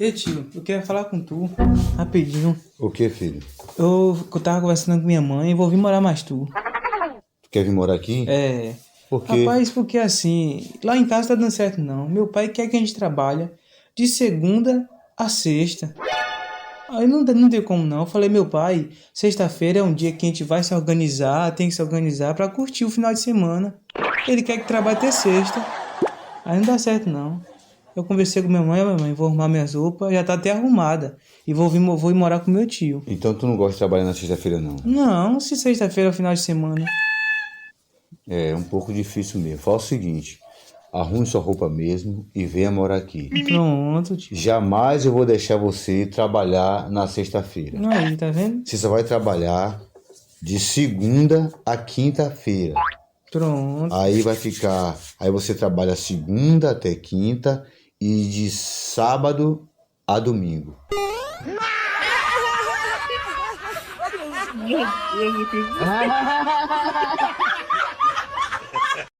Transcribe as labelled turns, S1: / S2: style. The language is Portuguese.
S1: Ei, tio, eu queria falar com tu, rapidinho.
S2: O que, filho?
S1: Eu tava conversando com minha mãe e vou vir morar mais tu.
S2: Tu quer vir morar aqui?
S1: É.
S2: Por quê?
S1: Rapaz, porque assim, lá em casa tá dando certo não. Meu pai quer que a gente trabalhe de segunda a sexta. Aí não tem como não. Eu falei, meu pai, sexta-feira é um dia que a gente vai se organizar, tem que se organizar pra curtir o final de semana. Ele quer que trabalhe até sexta. Aí não dá certo não. Eu conversei com minha mãe, vou arrumar minhas roupas, já tá até arrumada. E vou ir morar com meu tio.
S2: Então tu não gosta de trabalhar na sexta-feira, não?
S1: Não, se sexta-feira é o final de semana.
S2: É um pouco difícil mesmo. Fala o seguinte, arrume sua roupa mesmo e venha morar aqui.
S1: Pronto, tio.
S2: Jamais eu vou deixar você trabalhar na sexta-feira.
S1: Aí, tá vendo?
S2: Você só vai trabalhar de segunda a quinta-feira.
S1: Pronto.
S2: Aí vai ficar... Aí você trabalha segunda até quinta e de sábado a domingo.